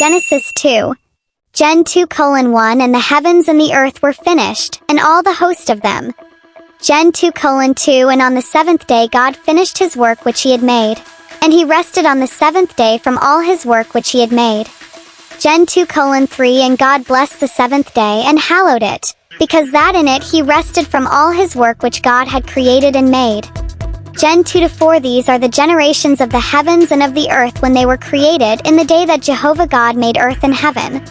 Genesis 2. Gen 2:1 And the heavens and the earth were finished, and all the host of them. Gen 2:2 And on the seventh day God finished his work which he had made. And he rested on the seventh day from all his work which he had made. Gen 2:3 And God blessed the seventh day and hallowed it, because that in it he rested from all his work which God had created and made. Gen 2-4 These are the generations of the heavens and of the earth when they were created in the day that Jehovah God made earth and heaven.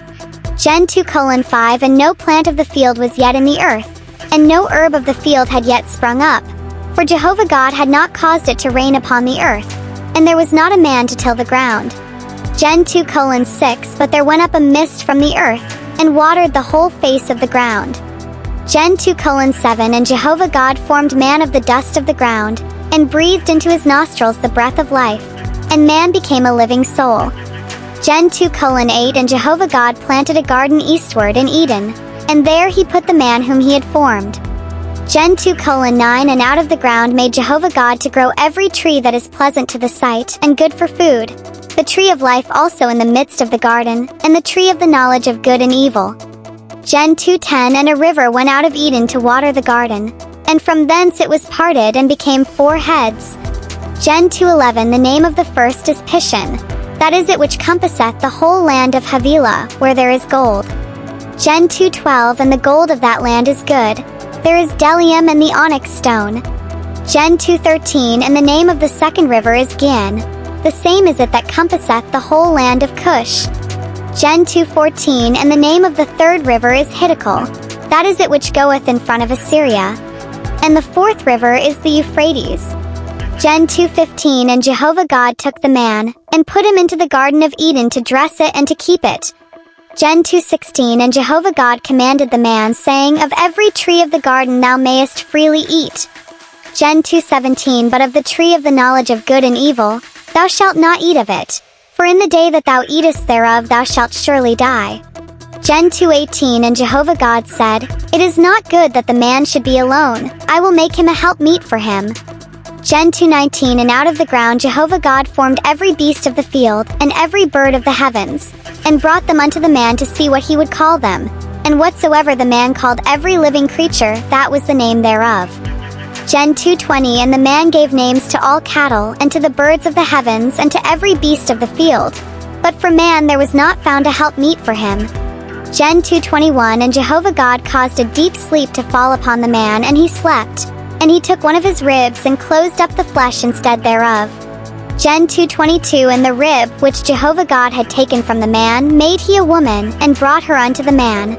Gen 2:5 And no plant of the field was yet in the earth, and no herb of the field had yet sprung up, for Jehovah God had not caused it to rain upon the earth, and there was not a man to till the ground. Gen 2:6 But there went up a mist from the earth, and watered the whole face of the ground. Gen 2:7 And Jehovah God formed man of the dust of the ground, and breathed into his nostrils the breath of life, and man became a living soul. Gen 2:8 And Jehovah God planted a garden eastward in Eden, and there he put the man whom he had formed. Gen 2:9 And out of the ground made Jehovah God to grow every tree that is pleasant to the sight, and good for food, the tree of life also in the midst of the garden, and the tree of the knowledge of good and evil. Gen 2:10 And a river went out of Eden to water the garden, and from thence it was parted and became 4 heads. Gen 2:11 The name of the first is Pishon, that is it which compasseth the whole land of Havilah, where there is gold. Gen 2:12 And the gold of that land is good, there is bdellium and the onyx stone. Gen 2:13 And the name of the second river is Gin, the same is it that compasseth the whole land of Cush. Gen 2:14 And the name of the third river is Hiddekel, that is it which goeth in front of Assyria. And the fourth river is the Euphrates. Gen 2:15 And Jehovah God took the man, and put him into the garden of Eden to dress it and to keep it. Gen 2:16 And Jehovah God commanded the man, saying, Of every tree of the garden thou mayest freely eat. Gen 2:17 But of the tree of the knowledge of good and evil, thou shalt not eat of it, for in the day that thou eatest thereof thou shalt surely die. Gen 2:18 And Jehovah God said, It is not good that the man should be alone, I will make him a helpmeet for him. Gen 2:19 And out of the ground Jehovah God formed every beast of the field, and every bird of the heavens, and brought them unto the man to see what he would call them. And whatsoever the man called every living creature, that was the name thereof. Gen 2:20 And the man gave names to all cattle, and to the birds of the heavens, and to every beast of the field. But for man there was not found a helpmeet for him. Gen 2:21 And Jehovah God caused a deep sleep to fall upon the man, and he slept. And he took one of his ribs and closed up the flesh instead thereof. Gen 2:22 And the rib which Jehovah God had taken from the man made he a woman, and brought her unto the man.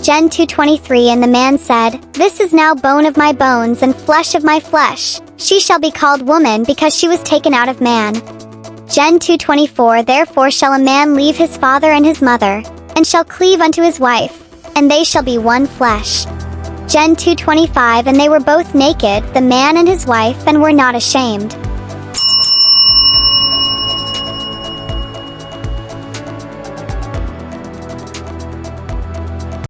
Gen 2:23 And the man said, This is now bone of my bones and flesh of my flesh. She shall be called woman, because she was taken out of man. Gen 2:24 Therefore shall a man leave his father and his mother, and shall cleave unto his wife, and they shall be one flesh. Gen 2:25 And they were both naked, the man and his wife, and were not ashamed.